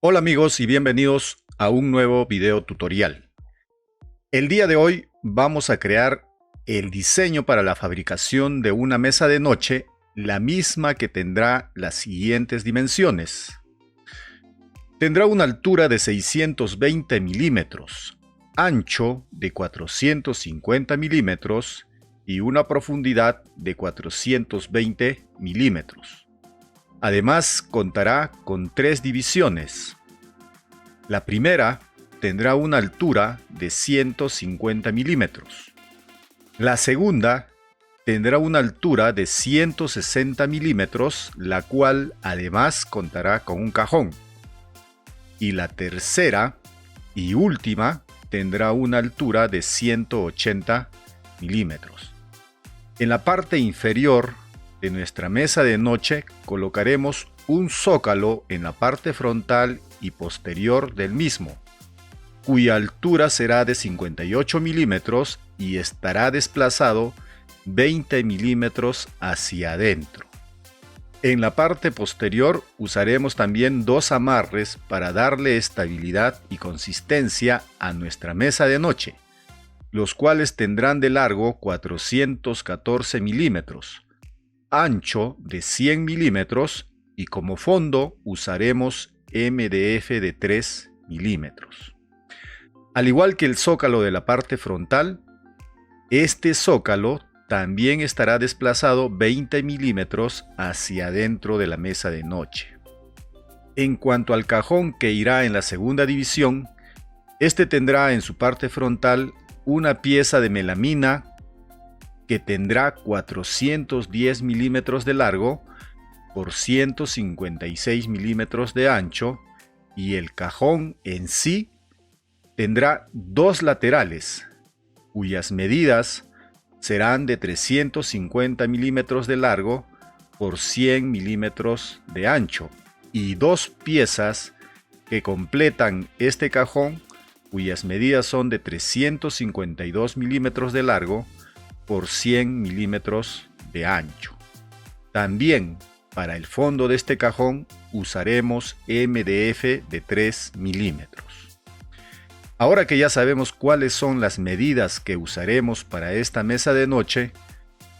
Hola amigos y bienvenidos a un nuevo video tutorial. El día de hoy vamos a crear el diseño para la fabricación de una mesa de noche, la misma que tendrá las siguientes dimensiones. Tendrá una altura de 620 milímetros, ancho de 450 milímetros y una profundidad de 420 milímetros. Además, contará con 3 divisiones. La primera tendrá una altura de 150 milímetros. La segunda tendrá una altura de 160 milímetros, la cual además contará con un cajón. Y la tercera y última tendrá una altura de 180 milímetros. En la parte inferior de nuestra mesa de noche colocaremos un zócalo en la parte frontal y posterior del mismo, cuya altura será de 58 milímetros y estará desplazado 20 milímetros hacia adentro. En la parte posterior usaremos también 2 amarres para darle estabilidad y consistencia a nuestra mesa de noche, los cuales tendrán de largo 414 milímetros, ancho de 100 milímetros y como fondo usaremos MDF de 3 milímetros. Al igual que el zócalo de la parte frontal, este zócalo también estará desplazado 20 milímetros hacia adentro de la mesa de noche. En cuanto al cajón que irá en la segunda división, este tendrá en su parte frontal una pieza de melamina que tendrá 410 milímetros de largo por 156 milímetros de ancho, y el cajón en sí tendrá 2 laterales, cuyas medidas serán de 350 milímetros de largo por 100 milímetros de ancho, y 2 piezas que completan este cajón, cuyas medidas son de 352 milímetros de largo por 100 milímetros de ancho. También para el fondo de este cajón usaremos MDF de 3 milímetros. Ahora que ya sabemos cuáles son las medidas que usaremos para esta mesa de noche,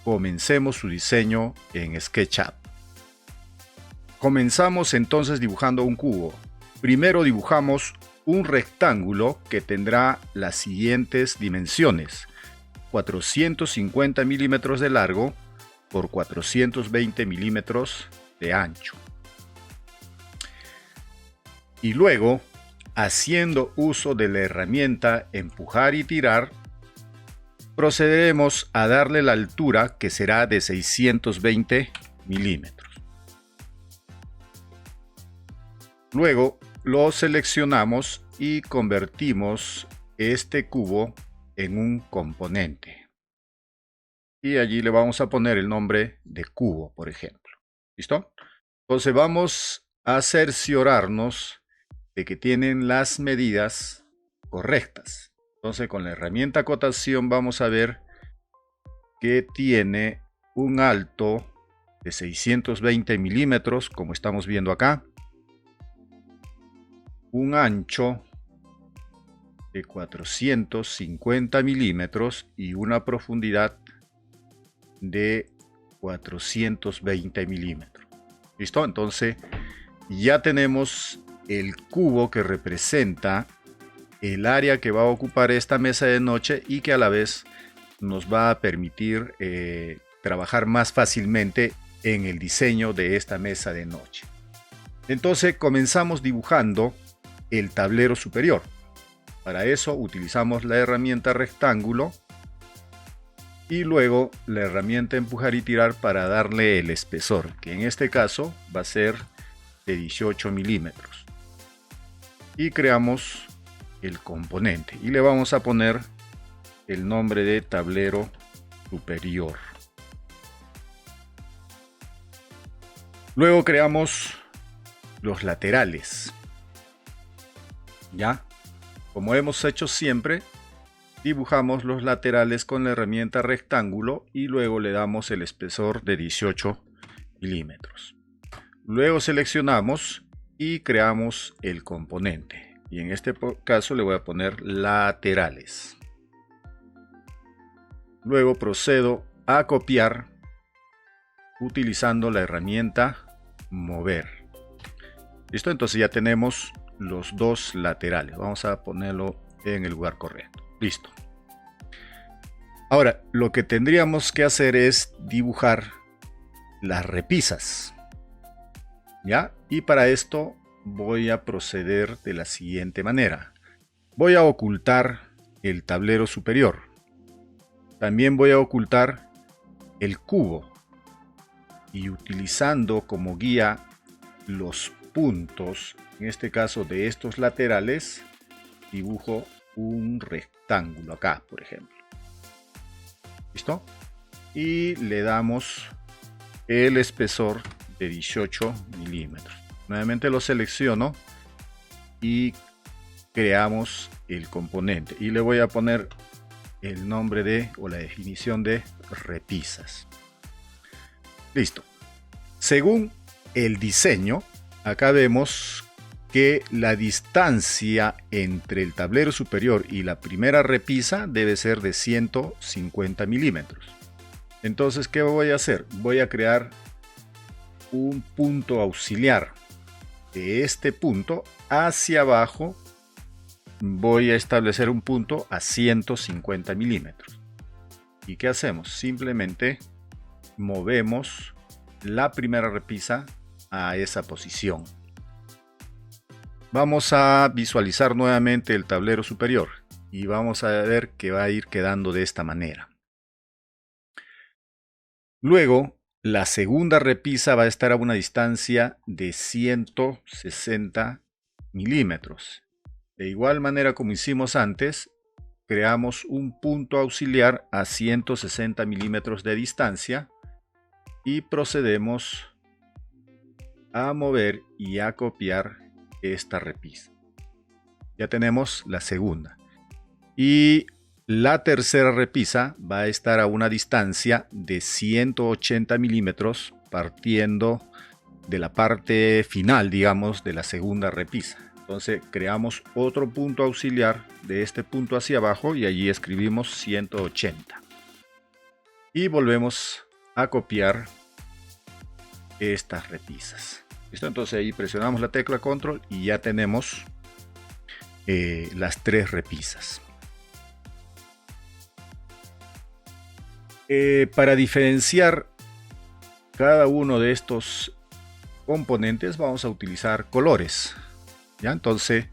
comencemos su diseño en SketchUp. Comenzamos entonces dibujando un cubo. Primero dibujamos un rectángulo que tendrá las siguientes dimensiones: 450 milímetros de largo por 420 milímetros de ancho. Y luego, haciendo uso de la herramienta empujar y tirar, procederemos a darle la altura, que será de 620 milímetros. Luego lo seleccionamos y convertimos este cubo en un componente. Y allí le vamos a poner el nombre de cubo, por ejemplo. ¿Listo? Entonces vamos a cerciorarnos de que tienen las medidas correctas. Entonces con la herramienta acotación vamos a ver que tiene un alto de 620 milímetros, como estamos viendo acá, un ancho de 450 milímetros y una profundidad de 420 milímetros. ¿Listo? Entonces ya tenemos el cubo que representa el área que va a ocupar esta mesa de noche y que a la vez nos va a permitir trabajar más fácilmente en el diseño de esta mesa de noche. Entonces comenzamos dibujando el tablero superior. Para eso utilizamos la herramienta rectángulo y luego la herramienta empujar y tirar para darle el espesor, que en este caso va a ser de 18 milímetros. Y creamos el componente y le vamos a poner el nombre de tablero superior. Luego creamos los laterales. ¿Ya? Como hemos hecho siempre, dibujamos los laterales con la herramienta rectángulo y luego le damos el espesor de 18 milímetros. Luego seleccionamos y creamos el componente. Y en este caso le voy a poner laterales. Luego procedo a copiar utilizando la herramienta mover. Listo, entonces ya tenemos los dos laterales. Vamos a ponerlo en el lugar correcto. Listo. Ahora, lo que tendríamos que hacer es dibujar las repisas. ¿Ya? Y para esto voy a proceder de la siguiente manera. Voy a ocultar el tablero superior. También voy a ocultar el cubo. Y utilizando como guía los puntos, en este caso de estos laterales, dibujo un rectángulo acá, por ejemplo. ¿Listo? Y le damos el espesor de 18 milímetros. Nuevamente lo selecciono y creamos el componente. Y le voy a poner el nombre de, o la definición de repisas. Listo. Según el diseño, acá vemos que la distancia entre el tablero superior y la primera repisa debe ser de 150 milímetros. Entonces, ¿qué voy a hacer? Voy a crear un punto auxiliar. De este punto hacia abajo voy a establecer un punto a 150 milímetros. ¿Y qué hacemos? Simplemente movemos la primera repisa a esa posición. Vamos a visualizar nuevamente el tablero superior y vamos a ver que va a ir quedando de esta manera. Luego, la segunda repisa va a estar a una distancia de 160 milímetros. De igual manera como hicimos antes, creamos un punto auxiliar a 160 milímetros de distancia y procedemos a mover y a copiar esta repisa. Ya tenemos la segunda. Y la tercera repisa va a estar a una distancia de 180 milímetros partiendo de la parte final, digamos, de la segunda repisa. Entonces creamos otro punto auxiliar de este punto hacia abajo y allí escribimos 180. Y volvemos a copiar estas repisas. ¿Listo? Entonces ahí presionamos la tecla control y ya tenemos las tres repisas. Para diferenciar cada uno de estos componentes vamos a utilizar colores. ¿Ya? Entonces,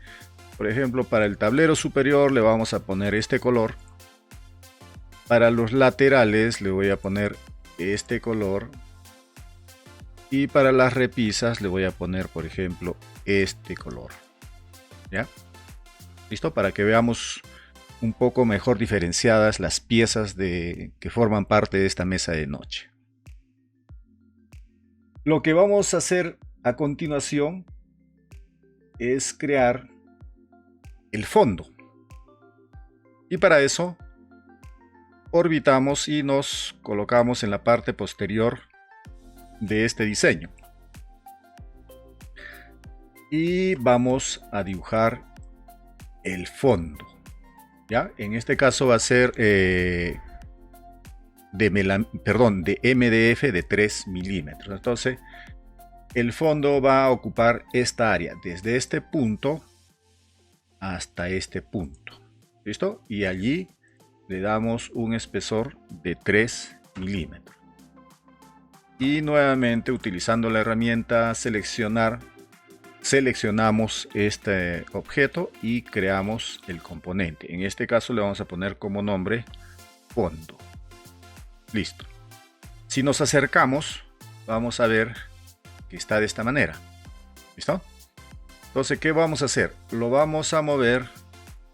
por ejemplo, para el tablero superior le vamos a poner este color. Para los laterales le voy a poner este color. Y para las repisas le voy a poner, por ejemplo, este color. ¿Ya? ¿Listo? Para que veamos un poco mejor diferenciadas las piezas que forman parte de esta mesa de noche. Lo que vamos a hacer a continuación es crear el fondo. Y para eso orbitamos y nos colocamos en la parte posterior de este diseño. Y vamos a dibujar el fondo. ¿Ya? En este caso va a ser de MDF de 3 milímetros. Entonces, el fondo va a ocupar esta área, desde este punto hasta este punto. ¿Listo? Y allí le damos un espesor de 3 milímetros. Y nuevamente, utilizando la herramienta seleccionar, seleccionamos este objeto y creamos el componente. En este caso le vamos a poner como nombre fondo. Listo. Si nos acercamos, vamos a ver que está de esta manera. ¿Listo? Entonces, ¿qué vamos a hacer? Lo vamos a mover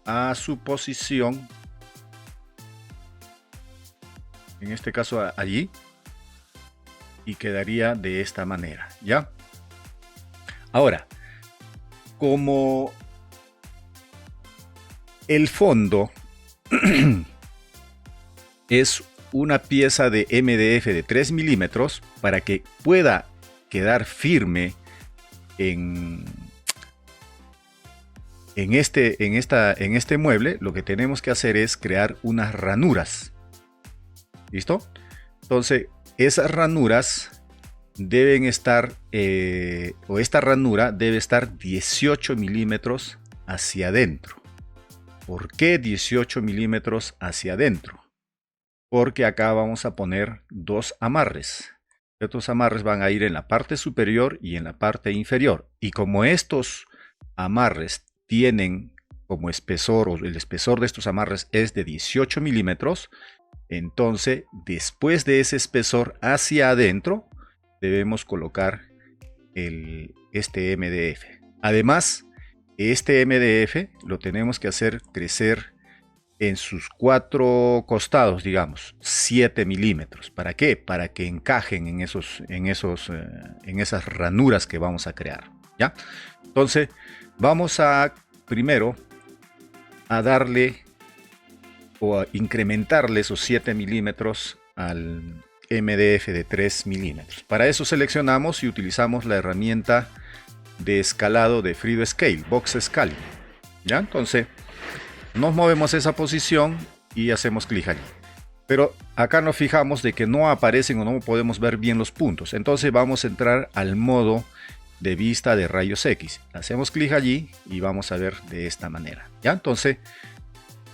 a su posición. En este caso allí. Y quedaría de esta manera. ¿Ya? Ahora, como el fondo es una pieza de MDF de 3 milímetros, para que pueda quedar firme en en este mueble lo que tenemos que hacer es crear unas ranuras. ¿Listo? Entonces, esas ranuras deben estar, o esta ranura debe estar 18 milímetros hacia adentro. ¿Por qué 18 milímetros hacia adentro? Porque acá vamos a poner dos amarres. Estos amarres van a ir en la parte superior y en la parte inferior. Y como estos amarres tienen como espesor, o el espesor de estos amarres es de 18 milímetros, entonces después de ese espesor hacia adentro debemos colocar este MDF. Además, este MDF lo tenemos que hacer crecer en sus cuatro costados, digamos, 7 milímetros. ¿Para qué? Para que encajen en esas ranuras que vamos a crear. ¿Ya? Entonces, vamos a primero a darle o a incrementarle esos 7 milímetros al MDF de 3 milímetros. Para eso seleccionamos y utilizamos la herramienta de escalado de Fredo Scale, Box Scaling. ¿Ya? Entonces, nos movemos a esa posición y hacemos clic allí. Pero acá nos fijamos de que no aparecen o no podemos ver bien los puntos. Entonces vamos a entrar al modo de vista de rayos X. Hacemos clic allí y vamos a ver de esta manera. ¿Ya? Entonces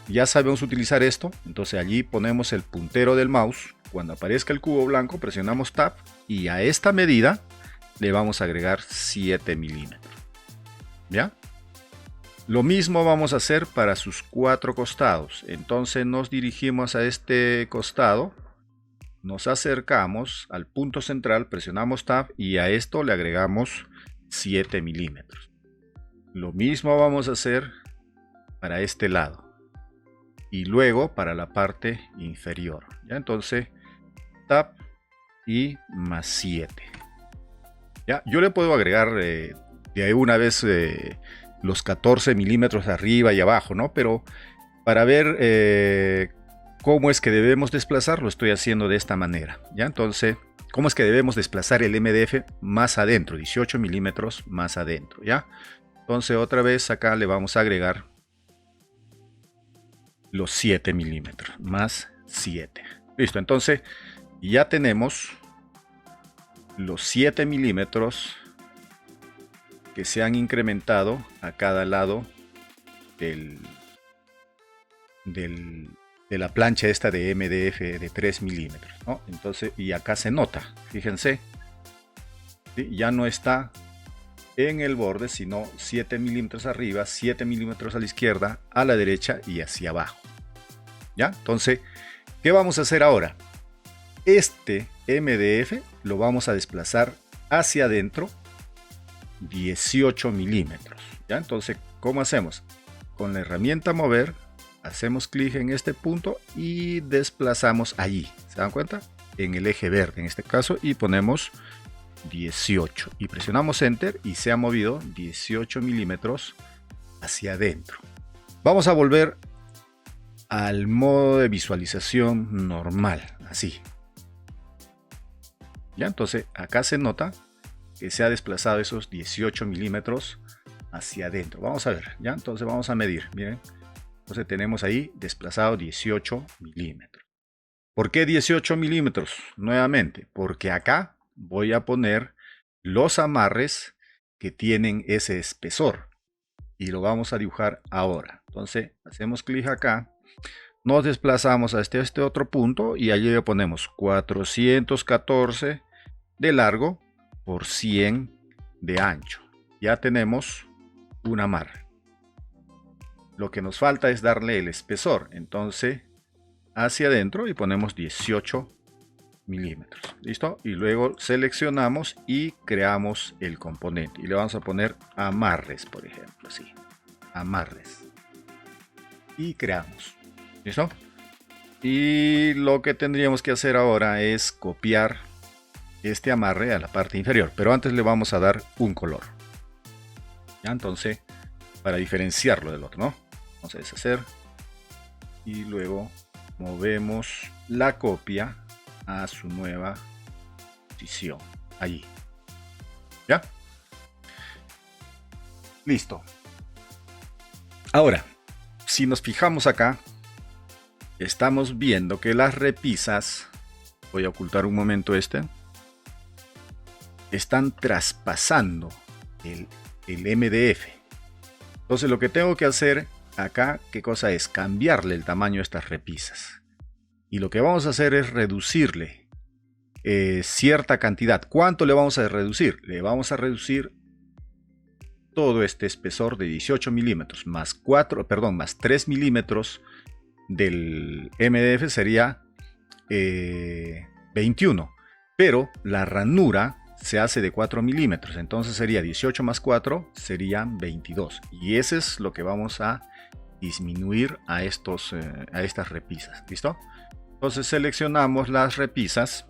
ya sabemos utilizar esto. Entonces allí ponemos el puntero del mouse. Cuando aparezca el cubo blanco presionamos Tab y a esta medida le vamos a agregar 7 milímetros. ¿Ya? Lo mismo vamos a hacer para sus cuatro costados. Entonces nos dirigimos a este costado, nos acercamos al punto central, presionamos Tab y a esto le agregamos 7 milímetros. Lo mismo vamos a hacer para este lado y luego para la parte inferior. ¿Ya? Entonces Tab y más 7. ¿Ya? Yo le puedo agregar de una vez los 14 milímetros arriba y abajo, ¿no? Pero para ver cómo es que debemos desplazar, lo estoy haciendo de esta manera. ¿Ya? Entonces, ¿cómo es que debemos desplazar el MDF más adentro? 18 milímetros más adentro, ¿ya? Entonces, otra vez acá le vamos a agregar los 7 milímetros, más 7. Listo, entonces ya tenemos los 7 milímetros que se han incrementado a cada lado de la plancha esta de MDF de 3 milímetros, ¿no? Entonces, y acá se nota, fíjense, ¿sí? Ya no está en el borde, sino 7 milímetros arriba, 7 milímetros a la izquierda, a la derecha y hacia abajo. ¿Ya? Entonces, ¿qué vamos a hacer ahora? Este MDF lo vamos a desplazar hacia adentro 18 milímetros. ¿Ya? Entonces, ¿cómo hacemos? Con la herramienta mover, hacemos clic en este punto y desplazamos allí. ¿Se dan cuenta? En el eje verde en este caso y ponemos 18 y presionamos Enter y se ha movido 18 milímetros hacia adentro. Vamos a volver al modo de visualización normal, así. Ya, entonces acá se nota que se ha desplazado esos 18 milímetros hacia adentro. Vamos a ver, ya, entonces vamos a medir, miren. Entonces tenemos ahí desplazado 18 milímetros. ¿Por qué 18 milímetros? Nuevamente, porque acá voy a poner los amarres que tienen ese espesor y lo vamos a dibujar ahora. Entonces hacemos clic acá, nos desplazamos a este otro punto y allí le ponemos 414 de largo por 100 de ancho. Ya tenemos un amarre. Lo que nos falta es darle el espesor. Entonces hacia adentro y ponemos 18 milímetros. ¿Listo? Y luego seleccionamos y creamos el componente. Y le vamos a poner amarres, por ejemplo. Así. Amarres. Y creamos. ¿Listo? Y lo que tendríamos que hacer ahora es copiar este amarre a la parte inferior. Pero antes le vamos a dar un color. ¿Ya? Entonces, para diferenciarlo del otro, ¿no? Vamos a deshacer. Y luego movemos la copia a su nueva posición. Allí. ¿Ya? Listo. Ahora, si nos fijamos acá, estamos viendo que las repisas, voy a ocultar un momento están traspasando el MDF. Entonces lo que tengo que hacer acá, ¿qué cosa es? Cambiarle el tamaño a estas repisas. Y lo que vamos a hacer es reducirle cierta cantidad. ¿Cuánto le vamos a reducir? Le vamos a reducir todo este espesor de 18 milímetros más 3 milímetros del MDF sería 21. Pero la ranura se hace de 4 milímetros, entonces sería 18 más 4 serían 22, y ese es lo que vamos a disminuir a estas repisas. ¿Listo? Entonces seleccionamos las repisas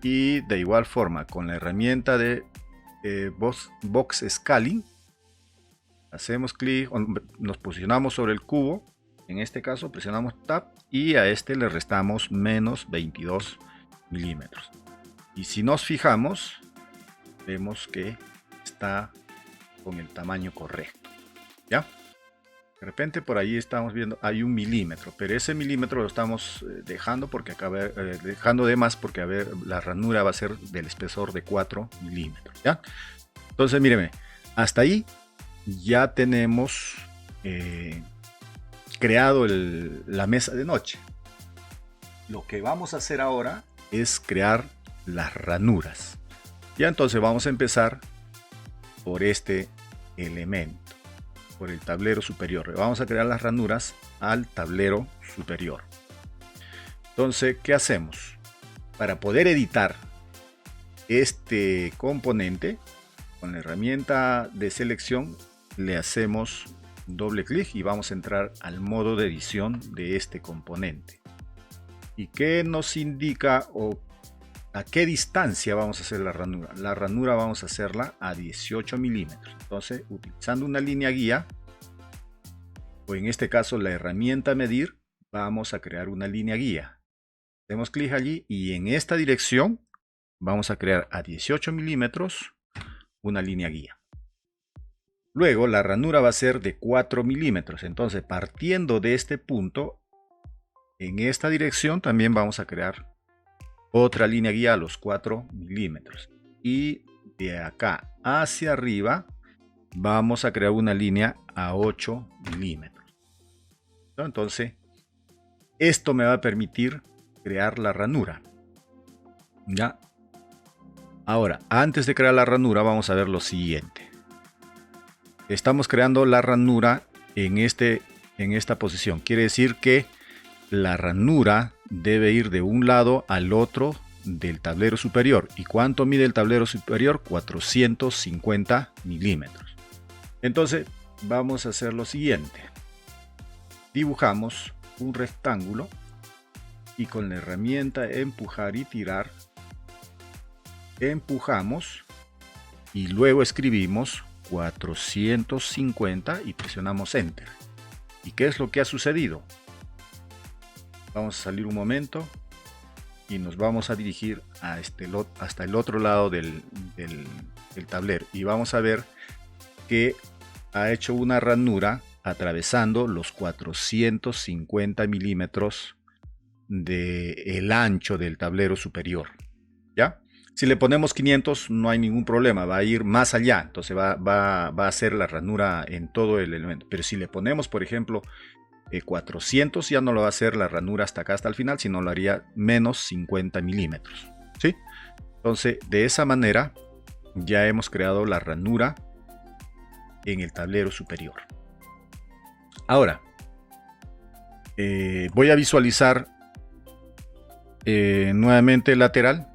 y de igual forma con la herramienta de Box Scaling hacemos clic, nos posicionamos sobre el cubo, en este caso presionamos Tab y a este le restamos menos 22 milímetros. Y si nos fijamos, vemos que está con el tamaño correcto. ¿Ya? De repente por ahí estamos viendo, hay 1 milímetro, pero ese milímetro lo estamos dejando de más porque la ranura va a ser del espesor de 4 milímetros. ¿Ya? Entonces, mírenme, hasta ahí ya tenemos creado la mesa de noche. Lo que vamos a hacer ahora es crear las ranuras. Ya, entonces vamos a empezar por este elemento, por el tablero superior. Vamos a crear las ranuras al tablero superior. Entonces, ¿qué hacemos? Para poder editar este componente, con la herramienta de selección le hacemos doble clic y vamos a entrar al modo de edición de este componente. ¿Y qué nos indica o a qué distancia vamos a hacer la ranura? La ranura vamos a hacerla a 18 milímetros. Entonces, utilizando una línea guía, o en este caso la herramienta medir, vamos a crear una línea guía. Hacemos clic allí y en esta dirección vamos a crear a 18 milímetros una línea guía. Luego la ranura va a ser de 4 milímetros. Entonces, partiendo de este punto, en esta dirección también vamos a crear otra línea guía a los 4 milímetros. Y de acá hacia arriba vamos a crear una línea a 8 milímetros. Entonces, esto me va a permitir crear la ranura. ¿Ya? Ahora, antes de crear la ranura, vamos a ver lo siguiente. Estamos creando la ranura en esta posición. Quiere decir que la ranura debe ir de un lado al otro del tablero superior. ¿Y cuánto mide el tablero superior? 450 milímetros. Entonces vamos a hacer lo siguiente. Dibujamos un rectángulo y con la herramienta empujar y tirar empujamos y luego escribimos 450 y presionamos Enter. ¿Y qué es lo que ha sucedido? Vamos a salir un momento y nos vamos a dirigir hasta el otro lado del tablero y vamos a ver que ha hecho una ranura atravesando los 450 milímetros del ancho del tablero superior. ¿Ya? Si le ponemos 500 no hay ningún problema, va a ir más allá, entonces va a hacer la ranura en todo el elemento. Pero si le ponemos, por ejemplo, 400, ya no lo va a hacer la ranura hasta acá, hasta el final, sino lo haría menos 50 milímetros. ¿Sí? Entonces, de esa manera ya hemos creado la ranura en el tablero superior. Ahora, voy a visualizar nuevamente el lateral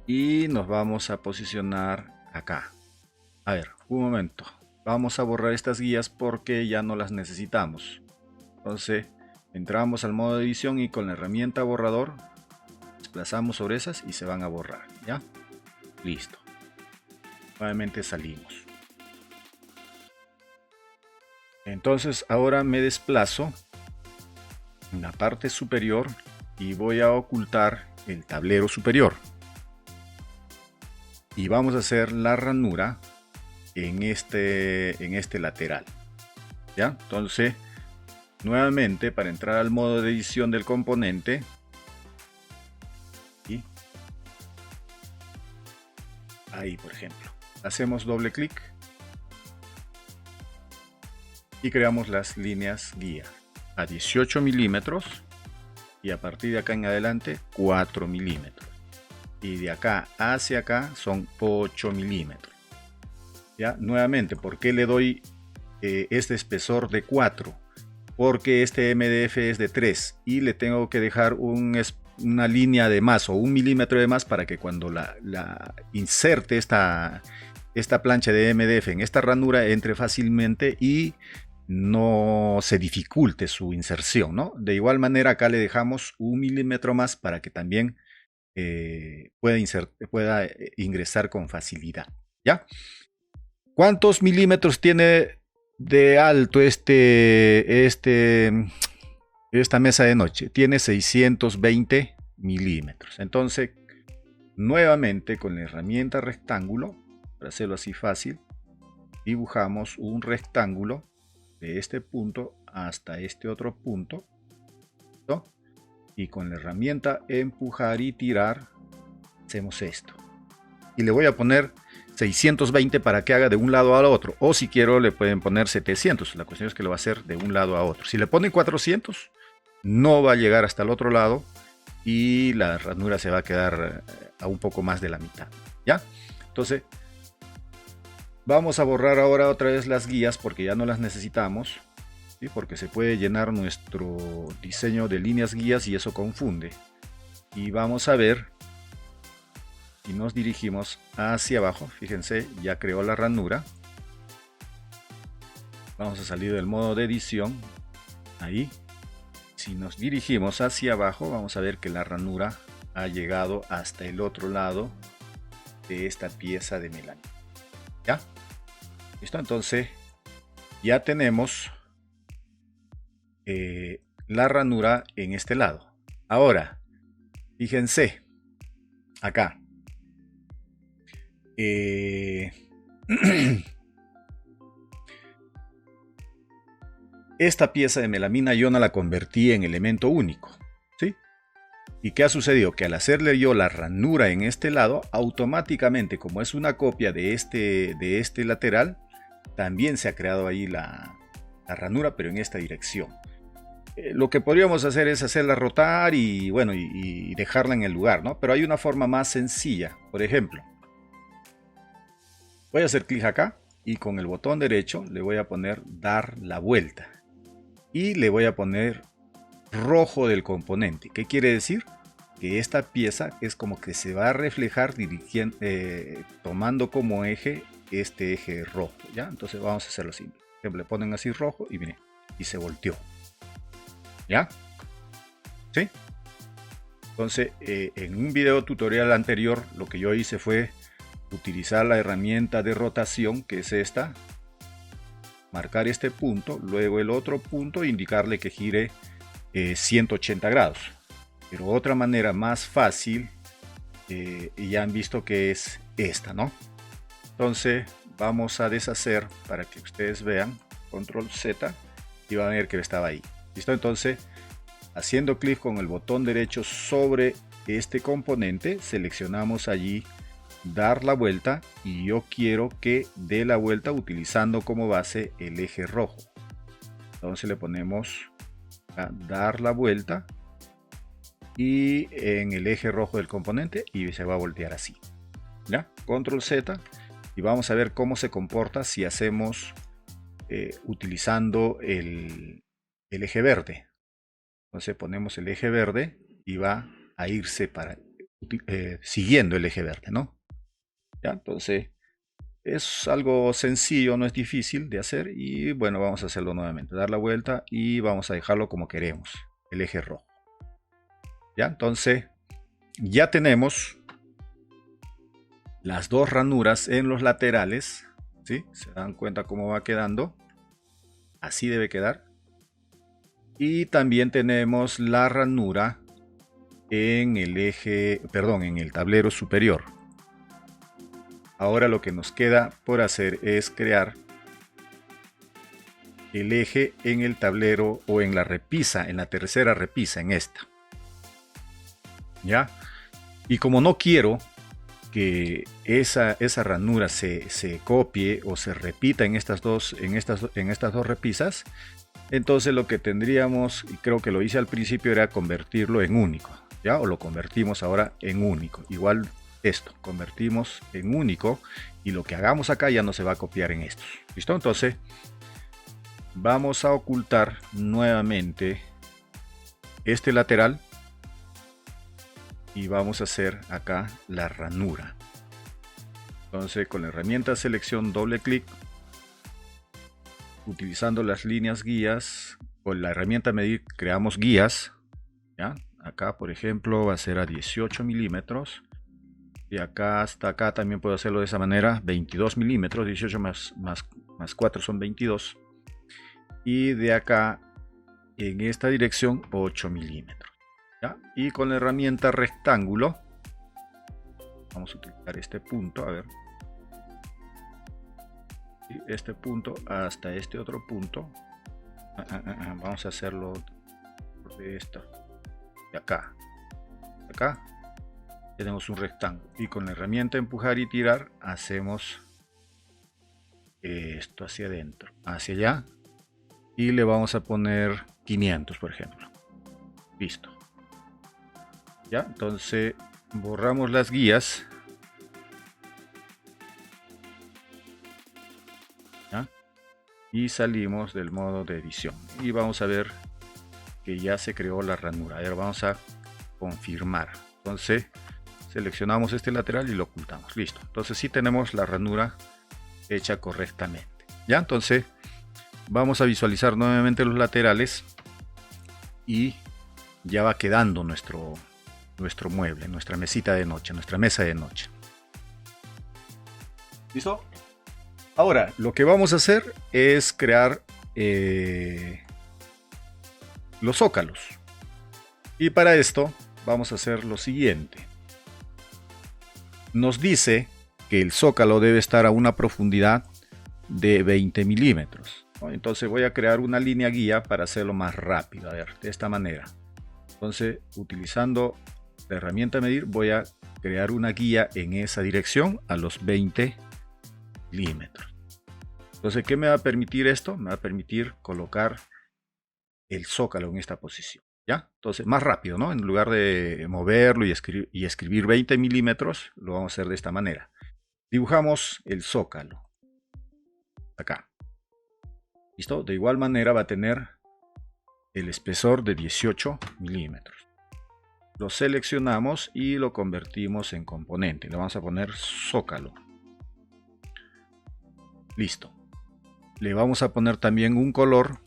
y nos vamos a posicionar acá. A ver, un momento. Vamos a borrar estas guías porque ya no las necesitamos. Entonces, entramos al modo de edición y con la herramienta borrador desplazamos sobre esas y se van a borrar. ¿Ya? Listo. Nuevamente salimos. Entonces, ahora me desplazo en la parte superior y voy a ocultar el tablero superior. Y vamos a hacer la ranura en este lateral. ¿Ya? Entonces, nuevamente, para entrar al modo de edición del componente, y ahí, por ejemplo, hacemos doble clic y creamos las líneas guía a 18 milímetros y a partir de acá en adelante 4 milímetros, y de acá hacia acá son 8 milímetros. ¿Ya? Nuevamente, ¿por qué le doy este espesor de 4? Porque este MDF es de 3 y le tengo que dejar una línea de más o 1 milímetro de más para que cuando la inserte esta plancha de MDF en esta ranura entre fácilmente y no se dificulte su inserción, ¿no? De igual manera acá le dejamos 1 milímetro más para que también pueda ingresar con facilidad. ¿Ya? ¿Cuántos milímetros tiene de alto esta mesa de noche? Tiene 620 milímetros. Entonces, nuevamente con la herramienta rectángulo, para hacerlo así fácil, dibujamos un rectángulo de este punto hasta este otro punto, ¿no? Y con la herramienta empujar y tirar hacemos esto. Y le voy a poner 620 para que haga de un lado al otro, o si quiero le pueden poner 700. La cuestión es que lo va a hacer de un lado a otro. Si le ponen 400 no va a llegar hasta el otro lado y la ranura se va a quedar a un poco más de la mitad. ¿Ya? Entonces vamos a borrar ahora otra vez las guías porque ya no las necesitamos, ¿sí? Porque se puede llenar nuestro diseño de líneas guías y eso confunde. Y vamos a ver, y nos dirigimos hacia abajo. Fíjense, ya creó la ranura. Vamos a salir del modo de edición. Ahí. Si nos dirigimos hacia abajo, vamos a ver que la ranura ha llegado hasta el otro lado de esta pieza de melamina. ¿Ya? ¿Listo? Entonces, ya tenemos la ranura en este lado. Ahora, fíjense, acá. Esta pieza de melamina yo no la convertí en elemento único, ¿sí? ¿Y qué ha sucedido? Que al hacerle yo la ranura en este lado, automáticamente, como es una copia de este lateral, también se ha creado ahí la ranura, pero en esta dirección. Lo que podríamos hacer es hacerla rotar y bueno, y dejarla en el lugar, ¿no? Pero hay una forma más sencilla. Por ejemplo, voy a hacer clic acá y con el botón derecho le voy a poner dar la vuelta. Y le voy a poner rojo del componente. ¿Qué quiere decir? Que esta pieza es como que se va a reflejar tomando como eje este eje rojo. ¿Ya? Entonces vamos a hacerlo así. Le ponen así rojo y miren, y se volteó. ¿Ya? ¿Sí? Entonces, en un video tutorial anterior, lo que yo hice fue utilizar la herramienta de rotación, que es esta. Marcar este punto, luego el otro punto, indicarle que gire 180 grados. Pero otra manera más fácil, y ya han visto que es esta, ¿no? Entonces vamos a deshacer para que ustedes vean, control Z, y van a ver que estaba ahí. ¿Listo? Entonces, haciendo clic con el botón derecho sobre este componente, seleccionamos allí dar la vuelta y yo quiero que dé la vuelta utilizando como base el eje rojo. Entonces le ponemos a dar la vuelta y en el eje rojo del componente y se va a voltear así. ¿Ya? Control Z y vamos a ver cómo se comporta si hacemos utilizando el eje verde. Entonces ponemos el eje verde y va a irse siguiendo el eje verde, ¿no? ¿Ya? Entonces es algo sencillo, no es difícil de hacer y bueno, vamos a hacerlo nuevamente, dar la vuelta y vamos a dejarlo como queremos, el eje rojo. ¿Ya? Entonces ya tenemos las dos ranuras en los laterales, ¿sí? Se dan cuenta cómo va quedando, así debe quedar. Y también tenemos la ranura en el eje, perdón, en el tablero superior. Ahora lo que nos queda por hacer es crear el eje en el tablero o en la repisa, en la tercera repisa, en esta. ¿Ya? Y como no quiero que esa ranura se copie o se repita en estas dos repisas, entonces lo que tendríamos, y creo que lo hice al principio, era convertirlo en único, ¿ya? O lo convertimos ahora en único. Igual esto, convertimos en único y lo que hagamos acá ya no se va a copiar en estos. ¿Listo? Entonces vamos a ocultar nuevamente este lateral y vamos a hacer acá la ranura. Entonces con la herramienta selección, doble clic, utilizando las líneas guías, con la herramienta medir creamos guías, ¿ya? Acá por ejemplo va a ser a 18 milímetros y acá hasta acá también puedo hacerlo de esa manera, 22 milímetros, 18 más 4 son 22, y de acá en esta dirección 8 milímetros. ¿Ya? Y con la herramienta rectángulo vamos a utilizar este punto, a ver, y este punto hasta este otro punto. Vamos a hacerlo de esta, de acá, tenemos un rectángulo y con la herramienta empujar y tirar hacemos esto hacia adentro, hacia allá, y le vamos a poner 500 por ejemplo. Listo. ¿Ya? Entonces borramos las guías. ¿Ya? Y salimos del modo de edición. Y vamos a ver que ya se creó la ranura. Ahora vamos a confirmar. Entonces seleccionamos este lateral y lo ocultamos. Listo. Entonces sí tenemos la ranura hecha correctamente. ¿Ya? Entonces vamos a visualizar nuevamente los laterales y ya va quedando nuestro mueble, nuestra mesita de noche, nuestra mesa de noche. ¿Listo? Ahora, lo que vamos a hacer es crear los zócalos. Y para esto vamos a hacer lo siguiente. Nos dice que el zócalo debe estar a una profundidad de 20 milímetros. Entonces voy a crear una línea guía para hacerlo más rápido. A ver, de esta manera. Entonces, utilizando la herramienta medir, voy a crear una guía en esa dirección a los 20 milímetros. Entonces, ¿qué me va a permitir esto? Me va a permitir colocar el zócalo en esta posición. ¿Ya? Entonces, más rápido, ¿no? En lugar de moverlo y escribir 20 milímetros, lo vamos a hacer de esta manera. Dibujamos el zócalo. Acá. ¿Listo? De igual manera va a tener el espesor de 18 milímetros. Lo seleccionamos y lo convertimos en componente. Le vamos a poner zócalo. Listo. Le vamos a poner también un color.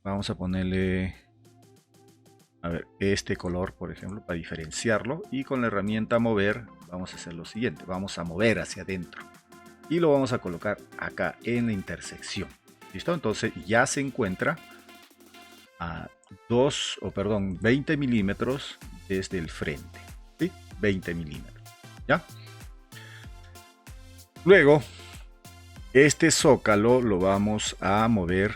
Vamos a ponerle, a ver, este color, por ejemplo, para diferenciarlo. Y con la herramienta mover, vamos a hacer lo siguiente. Vamos a mover hacia adentro. Y lo vamos a colocar acá en la intersección. ¿Listo? Entonces ya se encuentra a 20 milímetros desde el frente. ¿Sí? 20 milímetros. ¿Ya? Luego, este zócalo lo vamos a mover,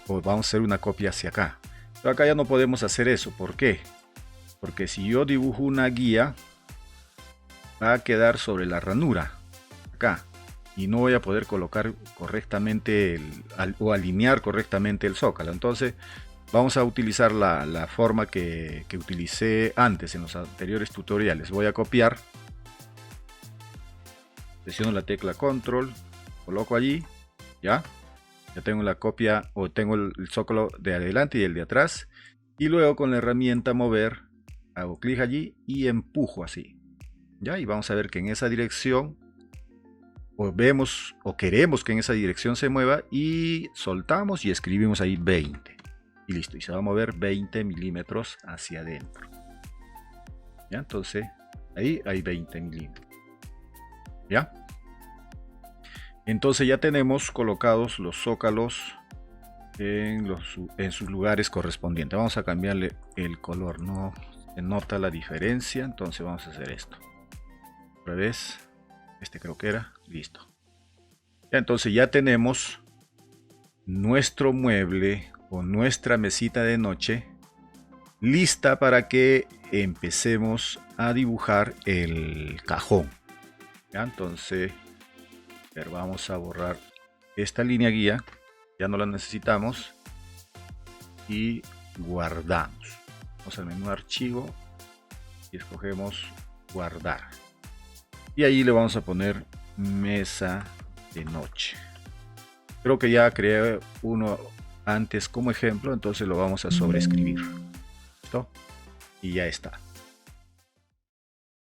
o vamos a hacer una copia hacia acá. Pero acá ya no podemos hacer eso. ¿Por qué? Porque si yo dibujo una guía, va a quedar sobre la ranura. Acá. Y no voy a poder colocar correctamente o alinear correctamente el zócalo. Entonces vamos a utilizar la forma que utilicé antes en los anteriores tutoriales. Voy a copiar, presiono la tecla control, coloco allí, ya tengo la copia, o tengo el zócalo de adelante y el de atrás, y luego con la herramienta mover hago clic allí y empujo así, ya, y vamos a ver que en esa dirección, o vemos o queremos que en esa dirección se mueva, y soltamos y escribimos ahí 20 y listo, y se va a mover 20 milímetros hacia adentro. ¿Ya? Entonces ahí hay 20 milímetros. ¿Ya? Entonces ya tenemos colocados los zócalos en sus lugares correspondientes. Vamos a cambiarle el color, no se nota la diferencia, entonces vamos a hacer esto. Otra vez Este creo que era. Listo. Ya, entonces ya tenemos nuestro mueble o nuestra mesita de noche lista para que empecemos a dibujar el cajón. ¿Ya? Entonces, a ver, vamos a borrar esta línea guía, ya no la necesitamos, y guardamos. Vamos al menú archivo y escogemos guardar. Y ahí le vamos a poner mesa de noche. Creo que ya creé uno antes como ejemplo, entonces lo vamos a sobreescribir. ¿Listo? Y ya está.